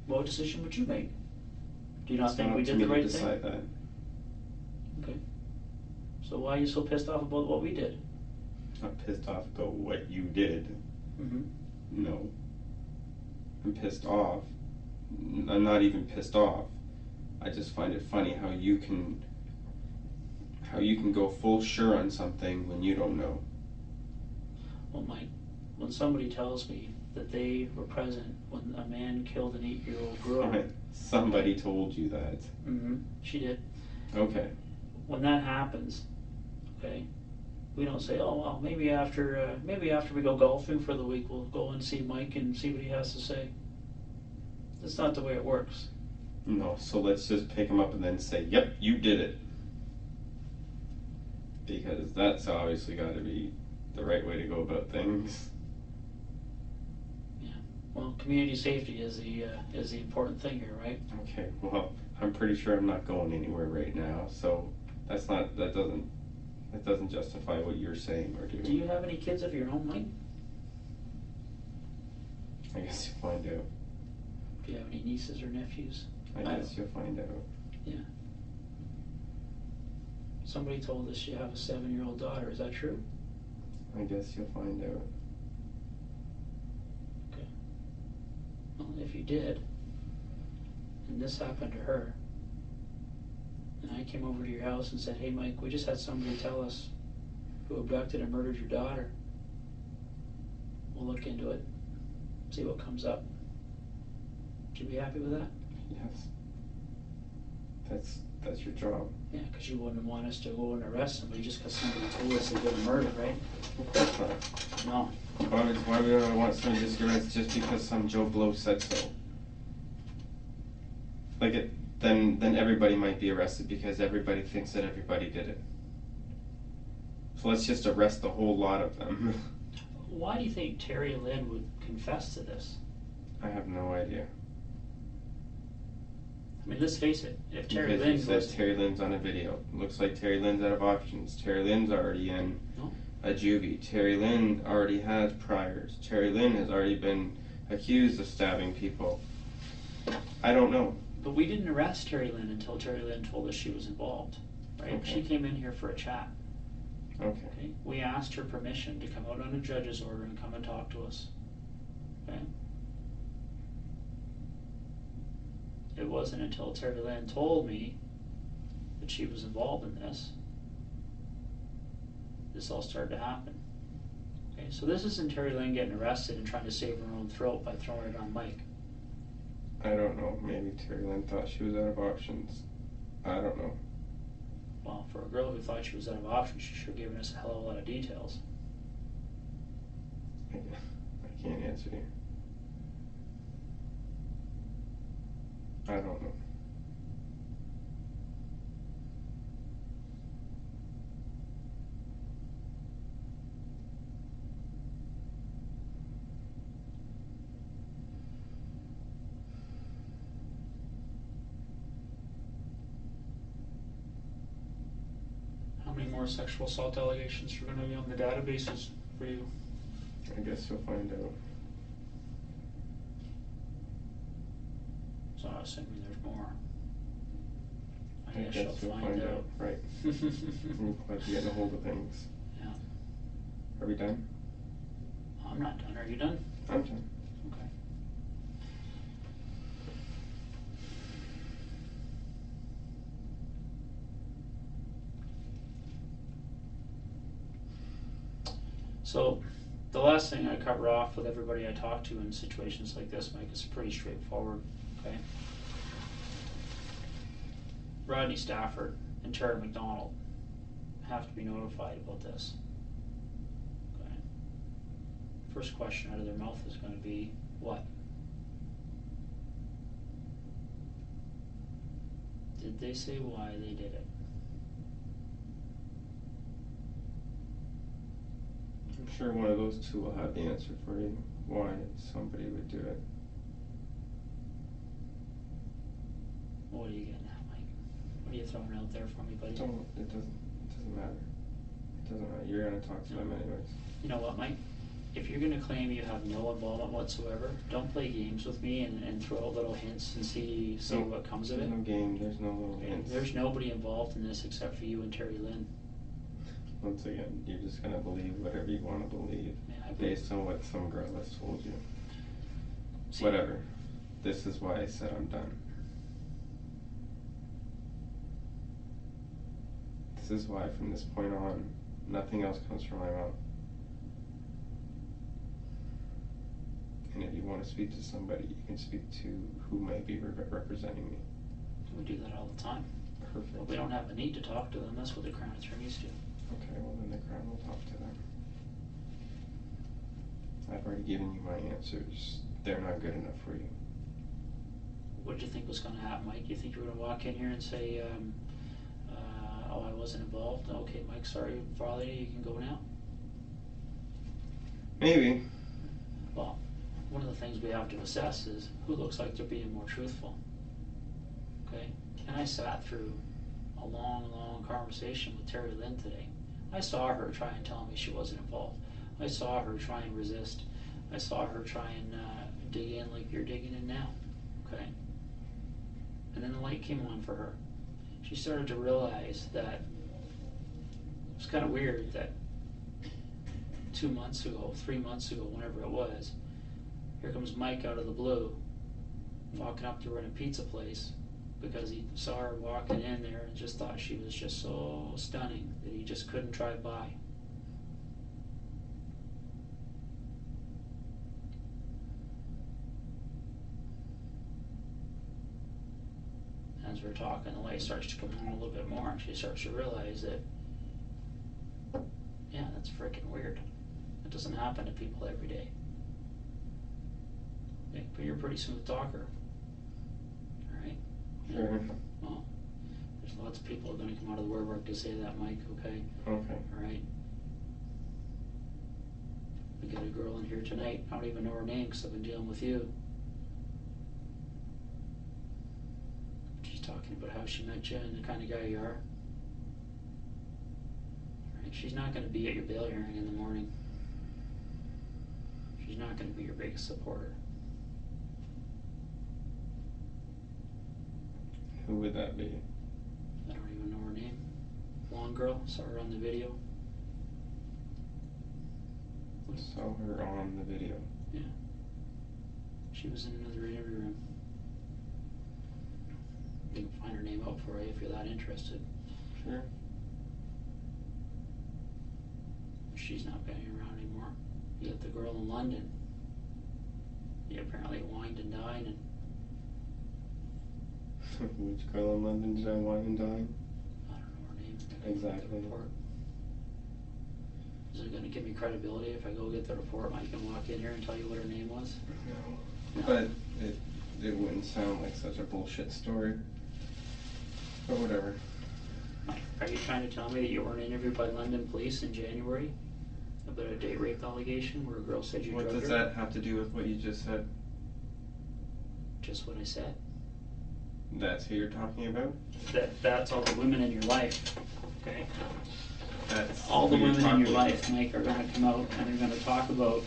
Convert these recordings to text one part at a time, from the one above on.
What decision would you make? Do you not It's think not we up to did me the to right decide thing? that. Okay. So why are you so pissed off about what we did? I'm pissed off about what you did. Mm-hmm. No. I'm pissed off. I'm not even pissed off. I just find it funny how you can go full sure on something when you don't know. Well, Mike, when somebody tells me that they were present when a man killed an 8-year-old girl. Fine. Somebody told you that. Mm-hmm. She did. Okay. When that happens, okay, we don't say, oh well, maybe after we go golfing for the week, we'll go and see Mike and see what he has to say. That's not the way it works. No, so let's just pick him up and then say, yep, you did it. Because that's obviously got to be the right way to go about things. Yeah. Well, community safety is the important thing here, right? Okay. Well, I'm pretty sure I'm not going anywhere right now, so that doesn't justify what you're saying or doing. Do you have any kids of your own, Mike? I guess you'll find out. Do you have any nieces or nephews? I guess you'll find out. Yeah. Somebody told us you have a 7-year-old daughter. Is that true? I guess you'll find out. Okay. Well, if you did, and this happened to her, and I came over to your house and said, hey Mike, we just had somebody tell us who abducted and murdered your daughter. We'll look into it, see what comes up. Would you be happy with that? Yes. That's your job. Yeah, because you wouldn't want us to go and arrest somebody just because somebody told us they did a murder, right? Of course not. No. Why would I want somebody to just get arrested just because some Joe Blow said so? Then everybody might be arrested because everybody thinks that everybody did it. So let's just arrest the whole lot of them. Why do you think Terri-Lynne would confess to this? I have no idea. I mean, let's face it, if Terri-Lynne Because you said Terri-Lynne's on a video. Looks like Terri-Lynne's out of options. Terri-Lynne's already in a juvie. Terri-Lynne already has priors. Terri-Lynne has already been accused of stabbing people. I don't know. But we didn't arrest Terri-Lynne until Terri-Lynne told us she was involved, right? Okay. She came in here for a chat. Okay. We asked her permission to come out on a judge's order and come and talk to us. Okay. It wasn't until Terri-Lynne told me that she was involved in this all started to happen. Okay, so this isn't Terri-Lynne getting arrested and trying to save her own throat by throwing it on Mike. I don't know. Maybe Terri-Lynne thought she was out of options. I don't know. Well, for a girl who thought she was out of options, she should have given us a hell of a lot of details. I can't answer you. I don't know. How many more sexual assault allegations are going to be on the databases for you? I guess you'll find out. So I'm assuming there's more. I guess you'll find out. Right. I'm glad you're getting a hold of things. Yeah. Are we done? I'm not done. Are you done? I'm done. Okay. So the last thing I cover off with everybody I talk to in situations like this, Mike, is pretty straightforward. Okay. Rodney Stafford and Terri McDonald have to be notified about this. Okay. First question out of their mouth is going to be, what? Did they say why they did it? I'm sure one of those two will have the answer for you, why somebody would do it. What are you getting at, Mike? What are you throwing out there for me, buddy? It doesn't matter. It doesn't matter. You're gonna talk to them anyways. You know what, Mike? if you're gonna claim you have no involvement whatsoever, don't play games with me and throw out little hints and see what comes of it. There's no game, there's no little hints. There's nobody involved in this except for you and Terri-Lynne. Once again, you're just gonna believe whatever you want to believe, based on what some girl has told you. See, whatever. This is why I said I'm done. This is why from this point on, nothing else comes from my mouth. And if you want to speak to somebody, you can speak to who may be representing me. We do that all the time. Perfect. But we don't have a need to talk to them. That's what the Crown attorneys do. Okay, well then the Crown will talk to them. I've already given you my answers. They're not good enough for you. What did you think was going to happen, Mike? You think you were going to walk in here and say, oh, I wasn't involved? Okay, Mike, sorry, father, you can go now? Maybe. Well, one of the things we have to assess is who looks like they're being more truthful. Okay? And I sat through a long, long conversation with Terri-Lynne today. I saw her try and tell me she wasn't involved. I saw her try and resist. I saw her try and dig in like you're digging in now. Okay? And then the light came on for her. She started to realize that it was kind of weird that 2 months ago, 3 months ago, whenever it was, here comes Mike out of the blue, walking up to her in a pizza place because he saw her walking in there and just thought she was just so stunning that he just couldn't drive by. As we're talking, the light starts to come on a little bit more, and she starts to realize that, yeah, that's freaking weird. It doesn't happen to people every day. Yeah, but you're a pretty smooth talker. Alright? Sure. Well, there's lots of people who are going to come out of the woodwork to say that, Mike, okay? Okay. Alright? We got a girl in here tonight. I don't even know her name because I've been dealing with you. She's talking about how she met you and the kind of guy you are. Right? She's not going to be at your bail hearing in the morning. She's not going to be your biggest supporter. Who would that be? I don't even know her name. Blonde girl, saw her on the video. Saw her on the video. Yeah. She was in another interview room. I can find her name out for you if you're that interested. Sure. She's not been around anymore. You got the girl in London. You apparently wined and dined and... Which girl in London did I wine and dine? I don't know her name. Exactly. Is it going to give me credibility if I go get the report? I can walk in here and tell you what her name was? No. But it wouldn't sound like such a bullshit story. But whatever. Are you trying to tell me that you weren't interviewed by London police in January about a date rape allegation where a girl said you drugged her? What does that have to do with what you just said? Just what I said. That's who you're talking about? That's all the women in your life, okay? That's all the women in your life, Mike, are going to come out and they're going to talk about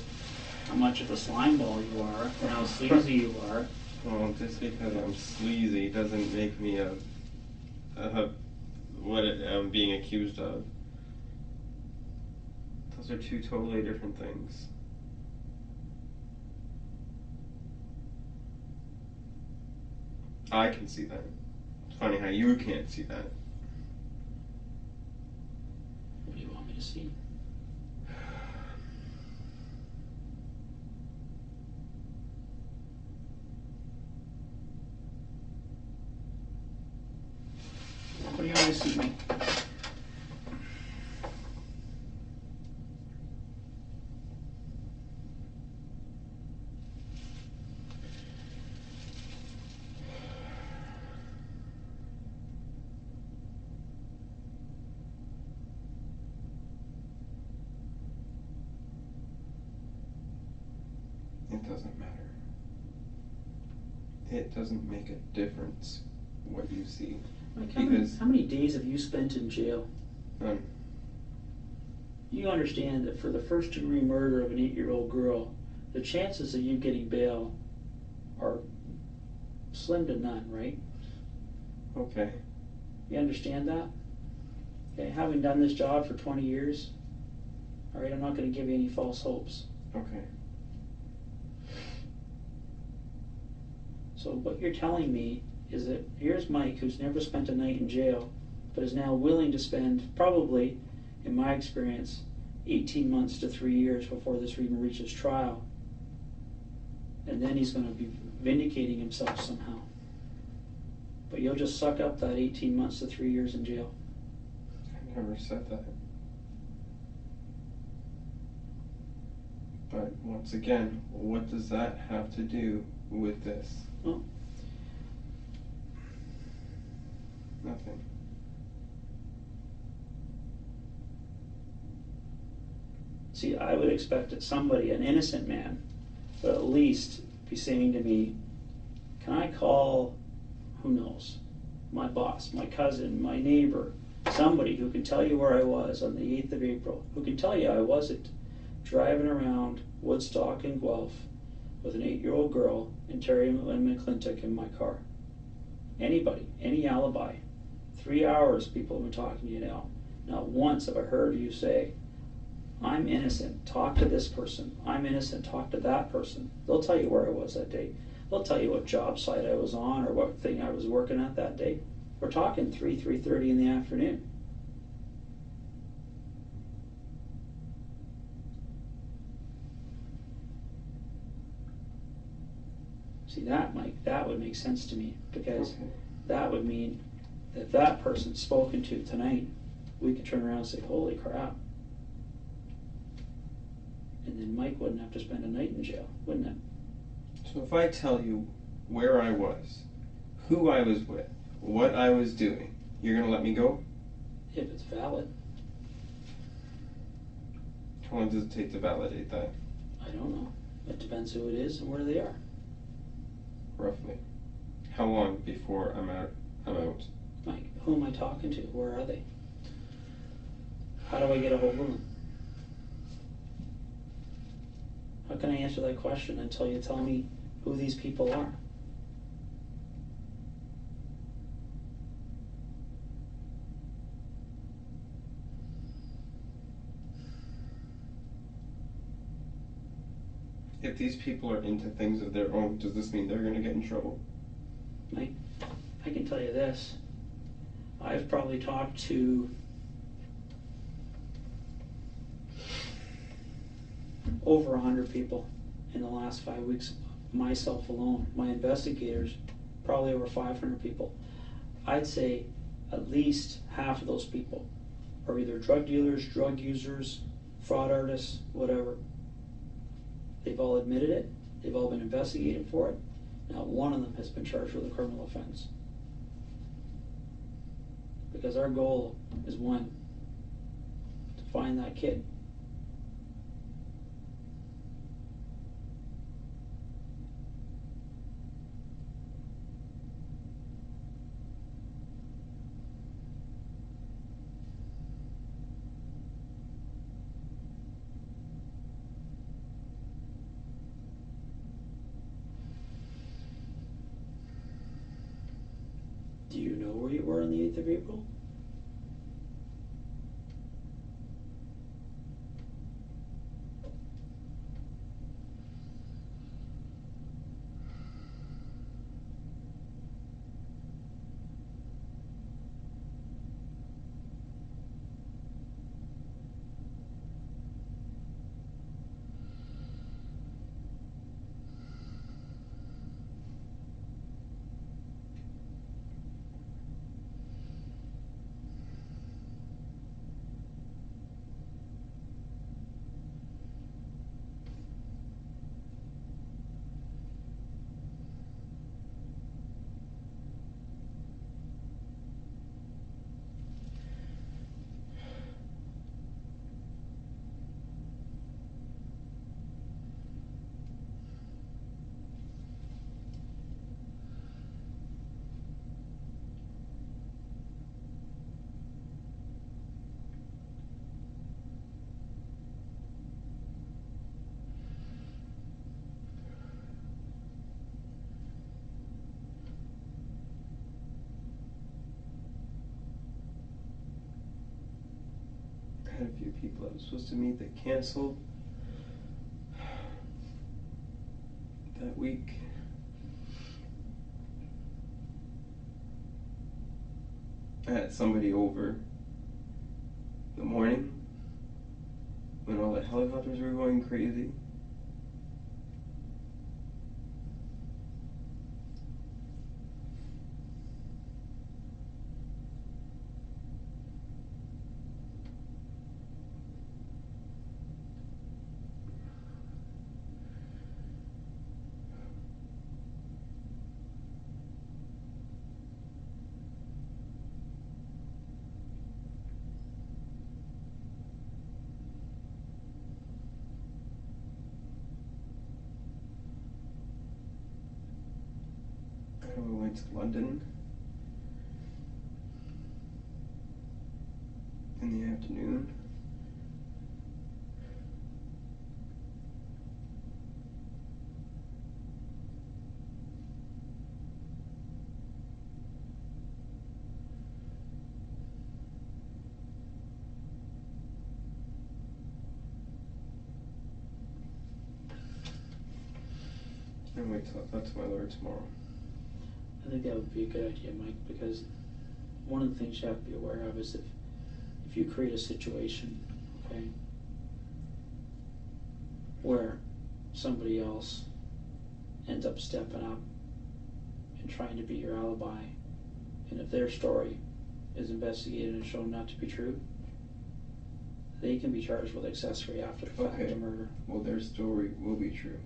how much of a slime ball you are and how sleazy you are. Well, just because I'm sleazy doesn't make me what I'm being accused of. Those are two totally different things. I can see that. It's funny how you can't see that. What do you want me to see? What do you want me to see, Mike? It doesn't matter. It doesn't make a difference what you see. Like how many days have you spent in jail? None. You understand that for the first degree murder of an 8-year-old girl, the chances of you getting bail are slim to none, right? Okay. You understand that? Okay, having done this job for 20 years, all right, I'm not going to give you any false hopes. Okay. So what you're telling me is that here's Mike, who's never spent a night in jail, but is now willing to spend, probably, in my experience, 18 months to 3 years before this even reaches trial. And then he's going to be vindicating himself somehow. But you'll just suck up that 18 months to 3 years in jail. I never said that. But once again, what does that have to do with this? Oh. Nothing. See, I would expect that somebody, an innocent man, would at least be saying to me, can I call, who knows, my boss, my cousin, my neighbor, somebody who can tell you where I was on the 8th of April, who can tell you I wasn't driving around Woodstock and Guelph with an 8-year-old girl and Terri-Lynne McClintic in my car. Anybody, any alibi. 3 hours people have been talking to you now. Not once have I heard you say, I'm innocent, talk to this person. I'm innocent, talk to that person. They'll tell you where I was that day. They'll tell you what job site I was on or what thing I was working at that day. We're talking 3:30 in the afternoon. See that, Mike, that would make sense to me, because that would mean that that person spoken to tonight, we could turn around and say, holy crap. And then Mike wouldn't have to spend a night in jail, wouldn't it? So if I tell you where I was, who I was with, what I was doing, you're going to let me go? If it's valid. How long does it take to validate that? I don't know. It depends who it is and where they are. Roughly. How long before I'm out? Mike, who am I talking to? Where are they? How do I get a hold of them? How can I answer that question until you tell me who these people are? If these people are into things of their own, does this mean they're going to get in trouble? Mike, I can tell you this. I've probably talked to over 100 people in the last 5 weeks, myself alone. My investigators, probably over 500 people. I'd say at least half of those people are either drug dealers, drug users, fraud artists, whatever. They've all admitted it. They've all been investigated for it. Not one of them has been charged with a criminal offense. Because our goal is one, to find that kid. Do you know where you were on the 8th of April? was supposed to meet, they canceled that week. I had somebody over the morning when all the helicopters were going crazy. We went to London in the afternoon. And we talk to my lawyer tomorrow. I think that would be a good idea, Mike, because one of the things you have to be aware of is if you create a situation, okay, where somebody else ends up stepping up and trying to be your alibi, and if their story is investigated and shown not to be true, they can be charged with accessory after the fact of murder. Well, their story will be true.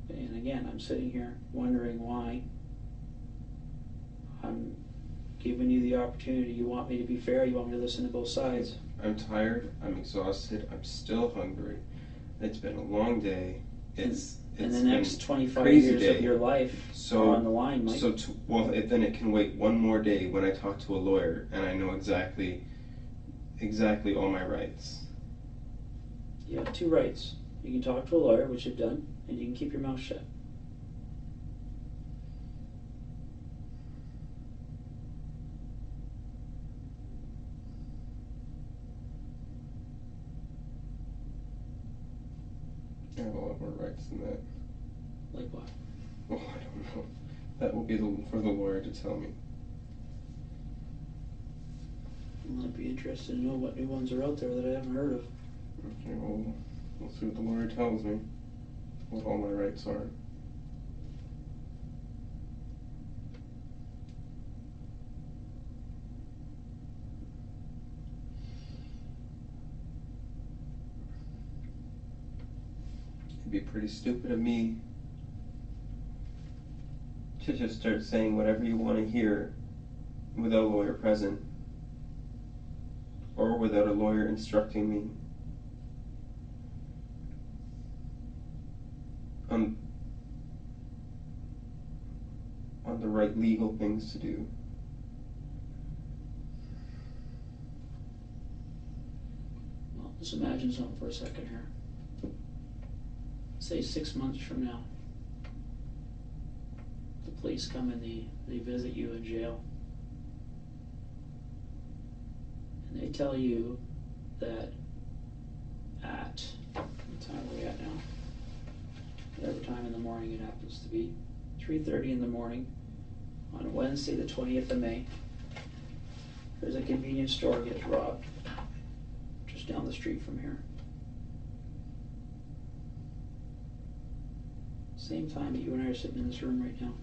And again, I'm sitting here wondering why I'm giving you the opportunity. You want me to be fair, you want me to listen to both sides. I'm tired, I'm exhausted, I'm still hungry. It's been a long day. It's and the next 25 years day. Of your life are on the line, Mike. So then it can wait one more day when I talk to a lawyer and I know exactly all my rights. You have two rights. You can talk to a lawyer, which you've done, and you can keep your mouth shut. I have a lot more rights than that. Like what? Oh, I don't know. That will be for the lawyer to tell me. I'd be interested to know what new ones are out there that I haven't heard of. Okay, well, we'll see what the lawyer tells me, what all my rights are. It'd be pretty stupid of me to just start saying whatever you want to hear without a lawyer present or without a lawyer instructing me on the right legal things to do. Well, just imagine something for a second here. Say 6 months from now, the police come and they visit you in jail. And they tell you that at, what time are we at now? Whatever time in the morning it happens to be, 3:30 in the morning, on Wednesday the 20th of May, there's a convenience store gets robbed, just down the street from here. Same time that you and I are sitting in this room right now.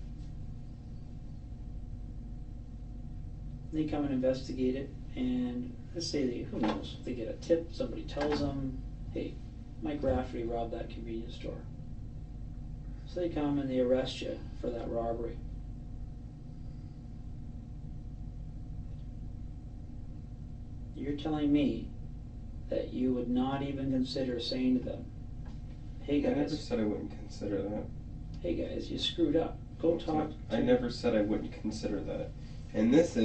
They come and investigate it, and let's say who knows, they get a tip, somebody tells them, hey, Mike Rafferty robbed that convenience store. So they come and they arrest you for that robbery. You're telling me that you would not even consider saying to them, hey guys. I never said I wouldn't consider that. Hey guys, you screwed up. Go talk. I never said I wouldn't consider that. And it's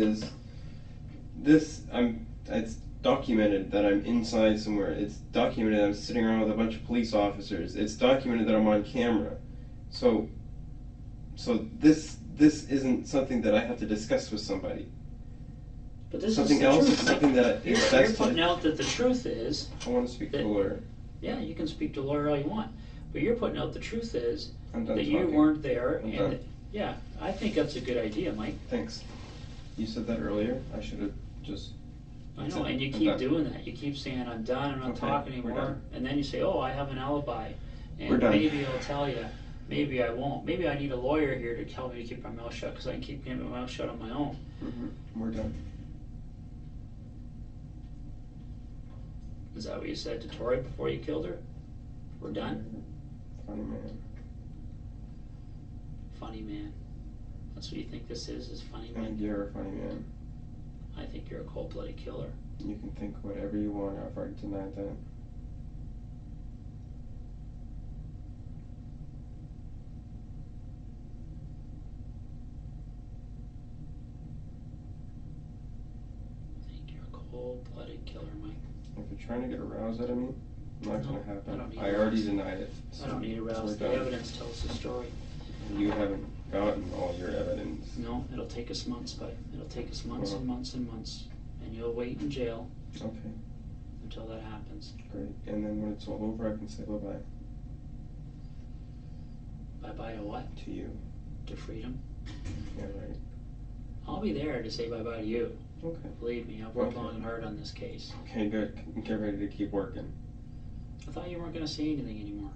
documented that I'm inside somewhere. It's documented I'm sitting around with a bunch of police officers. It's documented that I'm on camera. So this this isn't something that I have to discuss with somebody. But this Something is the else truth. is something that You're putting out that the truth is. I want to speak to a lawyer. Yeah, you can speak to a lawyer all you want, but you're putting out the truth is I'm done that talking. you weren't there, I'm and done. yeah, I think that's a good idea, Mike. Thanks. You said that earlier. I should have just. I know, and you I'm keep done. doing that. You keep saying, I'm done, I'm not Okay, talking we're anymore. done. And then you say, oh, I have an alibi. We're And done. maybe I'll tell you, maybe I won't. Maybe I need a lawyer here to tell me to keep my mouth shut because I can keep my mouth shut on my own. Mm-hmm. We're done. Is that what you said to Tori before you killed her? We're done? Funny man. Funny man. That's what you think this is funny I man? think you're a funny man. I think you're a cold-blooded killer. You can think whatever you want. I've already denied that. I think you're a cold-blooded killer, Mike. If you're trying to get aroused out of me, not No, gonna happen. I don't need I already aroused. denied it. I don't need to so rouse. we're The done. evidence tells the story. You haven't gotten all your evidence. No, it'll take us months, bud. It'll take us months and months and months. And you'll wait in jail Okay, until that happens. great. And then when it's all over, I can say bye-bye Bye-bye to what? to you. To freedom? Yeah, right. I'll be there to say bye-bye to you. Okay. Believe me, I've worked Okay. long and hard on this case. Okay, good. Get ready to keep working. I thought you weren't going to say anything anymore.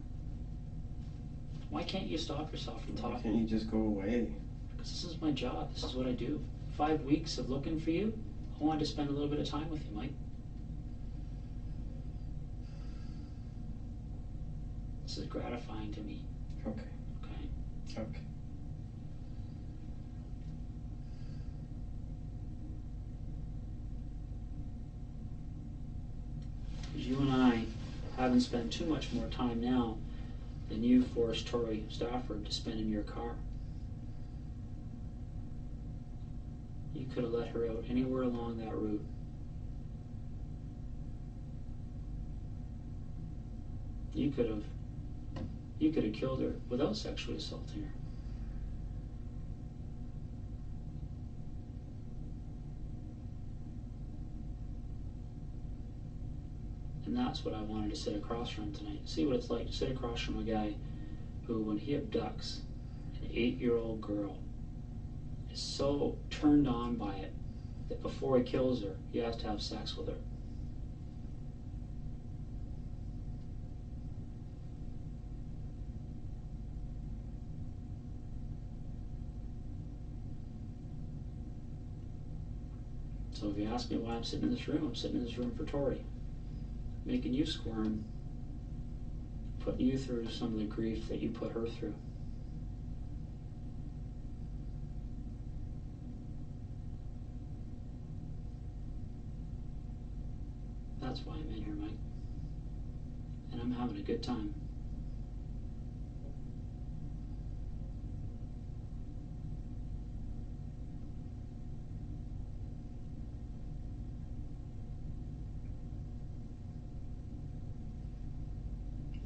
Why can't you stop yourself from Why talking? can't you just go away? Because this is my job. This is what I do. 5 weeks of looking for you. I wanted to spend a little bit of time with you, Mike. This is gratifying to me. Okay. Okay? Okay. Because you and I haven't spent too much more time now than you forced Tori Stafford to spend in your car. You could have let her out anywhere along that route. You could have killed her without sexually assaulting her. And that's what I wanted to sit across from tonight. See what it's like to sit across from a guy who, when he abducts an 8-year-old girl, is so turned on by it that before he kills her, he has to have sex with her. So if you ask me why I'm sitting in this room, I'm sitting in this room for Tori. Making you squirm, putting you through some of the grief that you put her through. That's why I'm in here, Mike. And I'm having a good time.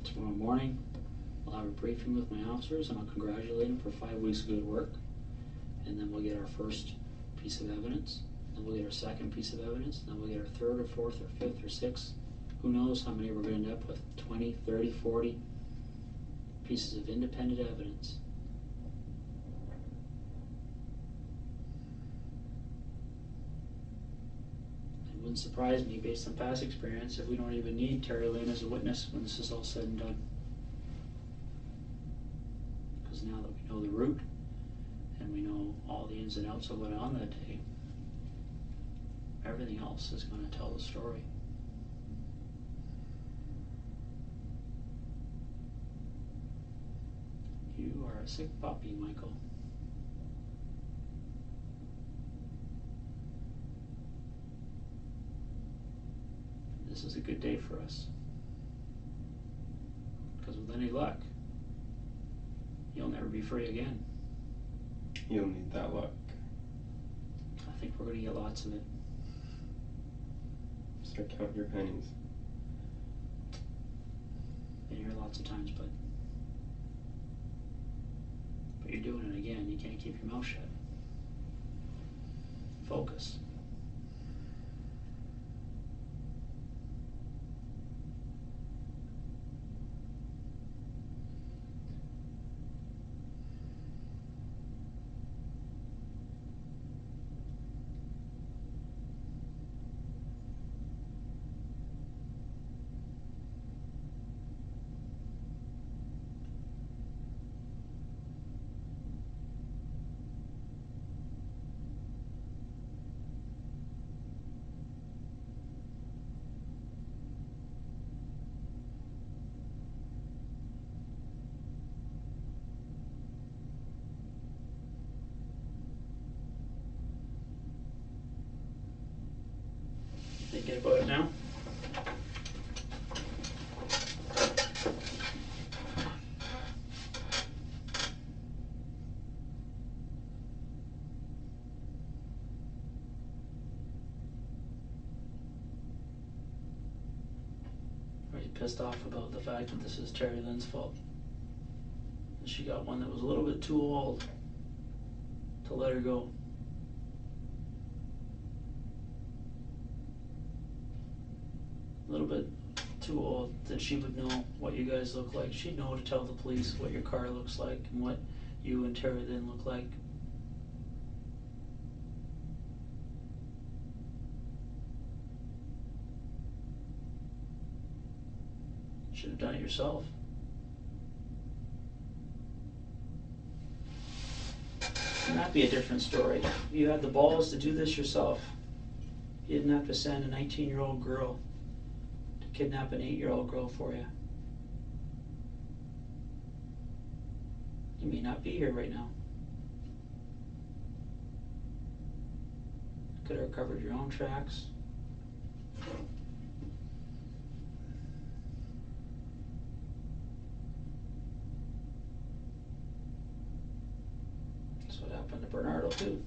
Tomorrow morning, I'll have a briefing with my officers and I'll congratulate them for 5 weeks of good work. And then we'll get our first piece of evidence. Then we'll get our second piece of evidence. Then we'll get our third or fourth or fifth or sixth. Who knows how many we're going to end up with. 20, 30, 40 pieces of independent evidence. It wouldn't surprise me, based on past experience, if we don't even need Terri-Lynne as a witness when this is all said and done. Because now that we know the route, and we know all the ins and outs of what went on that day, everything else is going to tell the story. You are a sick puppy, Michael. This is a good day for us. Because with any luck, you'll never be free again. You'll need that luck. I think we're going to get lots of it. Start counting your pennies. Been here lots of times, but you're doing it again. You can't keep your mouth shut. Focus. Thinking about it now? Are you pissed off about the fact that this is Terri-Lynne's fault? And she got one that was a little bit too old to let her go. A little bit too old that she would know what you guys look like. She'd know to tell the police what your car looks like and what you and Terri-Lynne look like. Should have done it yourself. Wouldn't that be a different story? You had the balls to do this yourself. You didn't have to send a 19-year-old girl to kidnap an 8-year-old girl for you. You may not be here right now. Could have recovered your own tracks. That's what happened to Bernardo too.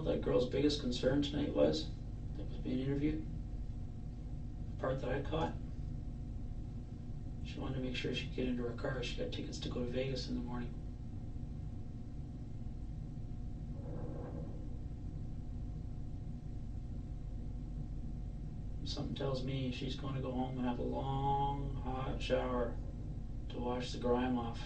That girl's biggest concern tonight was, that was being interviewed, the part that I caught, she wanted to make sure she could get into her car. She got tickets to go to Vegas in the morning. Something tells me she's going to go home and have a long hot shower to wash the grime off.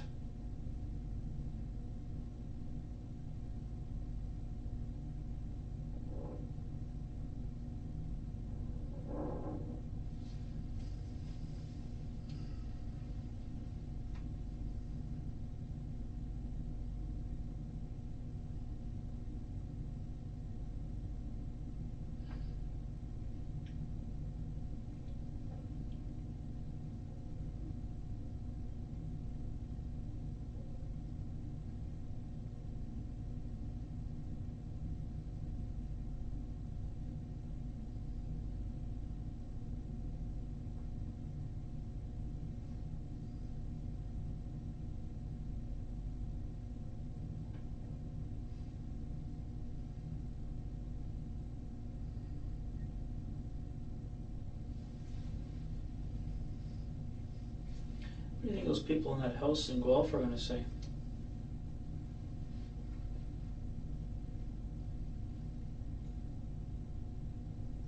What do you think those people in that house in Guelph are going to say?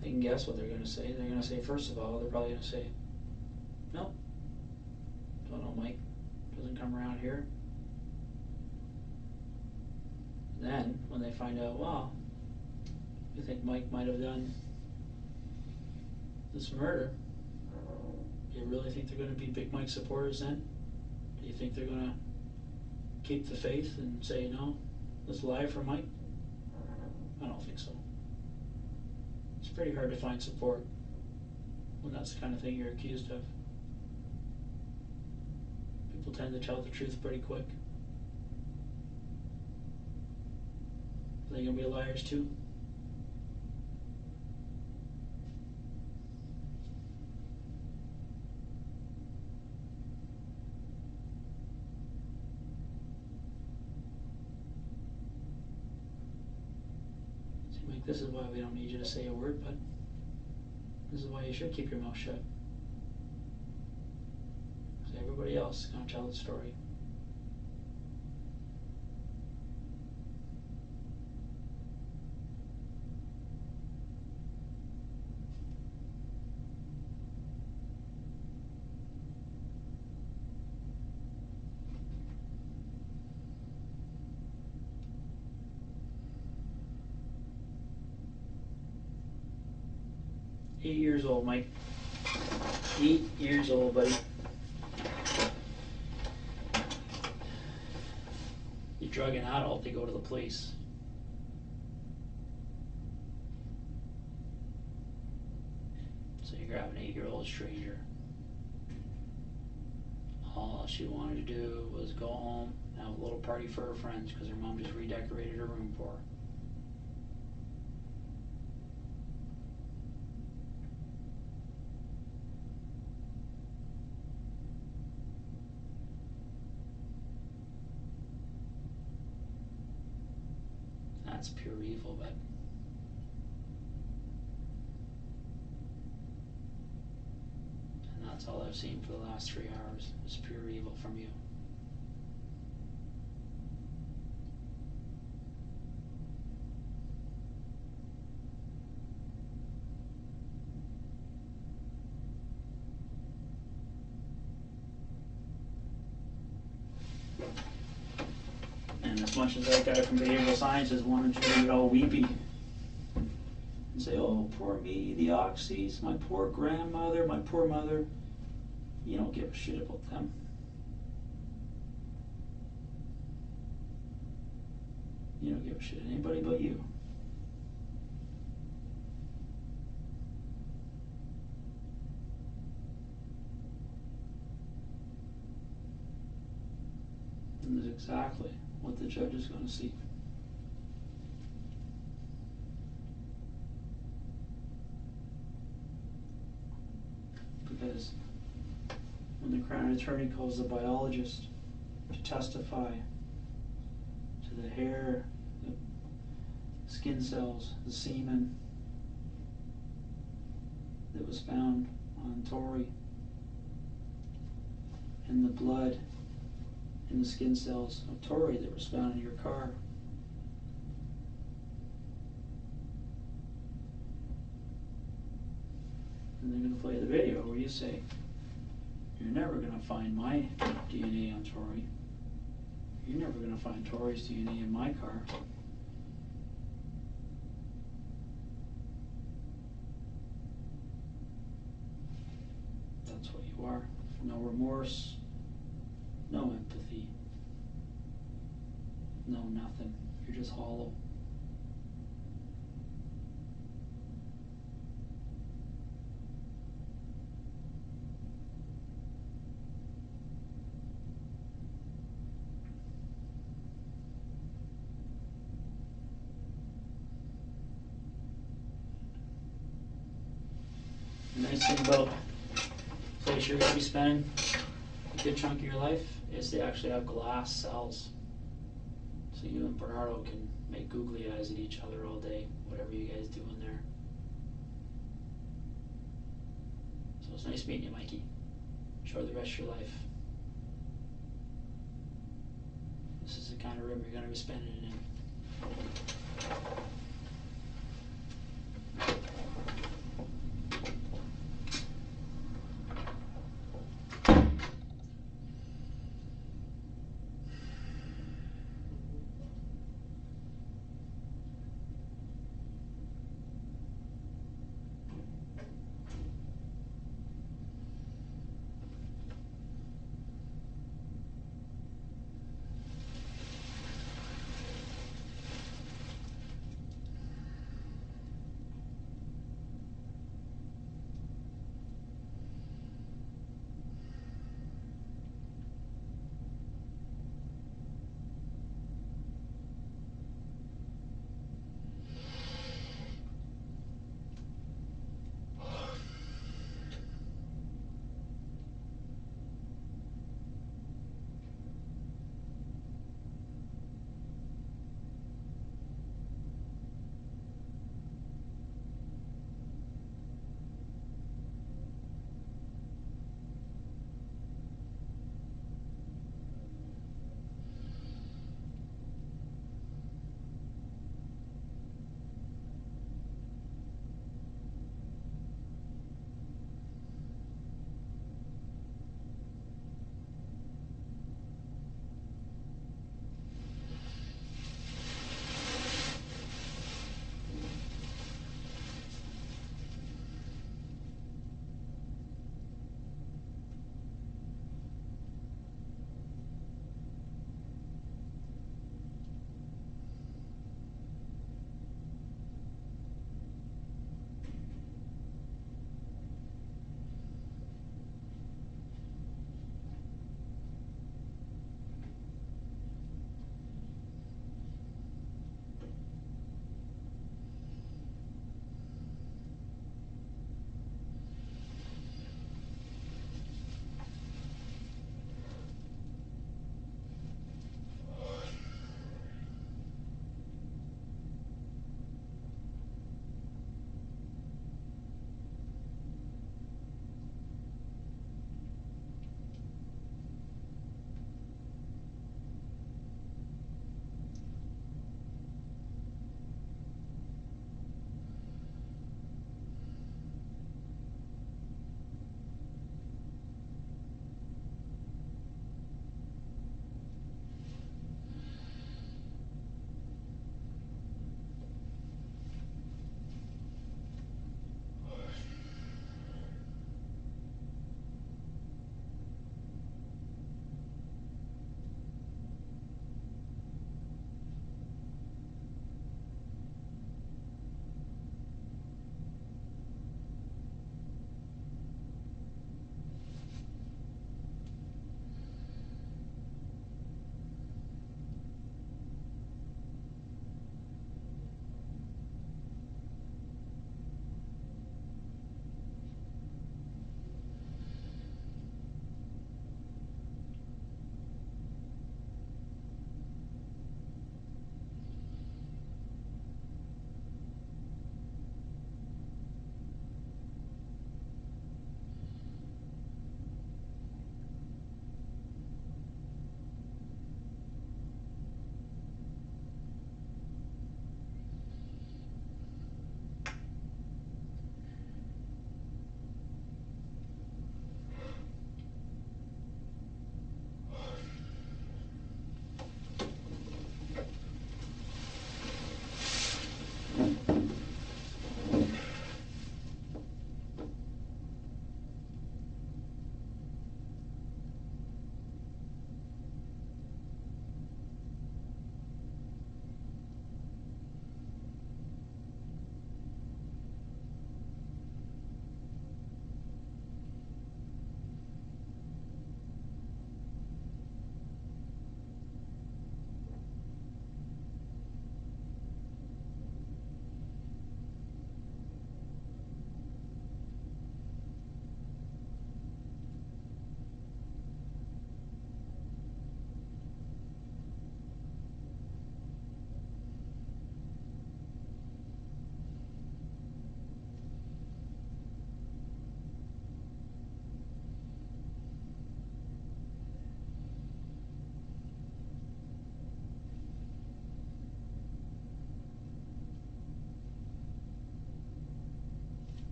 I can guess what they're going to say. They're going to say, first of all, they're probably going to say, nope, don't know Mike, doesn't come around here. Then, when they find out, wow, you think Mike might have done this murder, do you really think they're going to be Big Mike supporters then? Do you think they're going to keep the faith and say, no, let's lie for Mike? I don't think so. It's pretty hard to find support when that's the kind of thing you're accused of. People tend to tell the truth pretty quick. Are they going to be liars too? Like, this is why we don't need you to say a word, but this is why you should keep your mouth shut. Because everybody else is going to tell the story. Eight years old, Mike. 8 years old, buddy. You drug an adult to go to the police. So you grab an 8-year-old stranger. All she wanted to do was go home and have a little party for her friends because her mom just redecorated her room for her. That's pure evil, but and that's all I've seen for the last 3 hours is pure evil from you. And as much as that guy from behavioral sciences wanted to get all weepy and say, oh, poor me, the oxys, my poor grandmother, my poor mother, you don't give a shit about them. You don't give a shit anybody but you. And that's exactly what the judge is going to see. Because when the Crown Attorney calls the biologist to testify to the hair, the skin cells, the semen that was found on Tori, and the blood and the skin cells of Tori that was found in your car. And they're going to play the video where you say, you're never going to find my DNA on Tori. You're never going to find Tori's DNA in my car. That's what you are. No remorse. No empathy. No nothing. You're just hollow. The nice thing about the place you're going to be spending a good chunk of your life is they actually have glass cells. So you and Bernardo can make googly eyes at each other all day, whatever you guys do in there. So it's nice meeting you, Mikey. Enjoy the rest of your life. This is the kind of room you're going to be spending it in.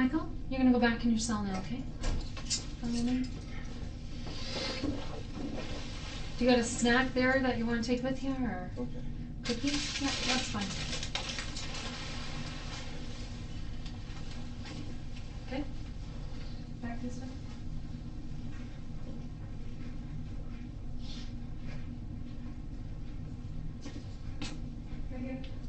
Michael, you're gonna go back in your cell now, okay? Follow me. Do you got a snack there that you want to take with you, or Okay. cookies? Yeah, that's fine. Okay. Back this way. Right here.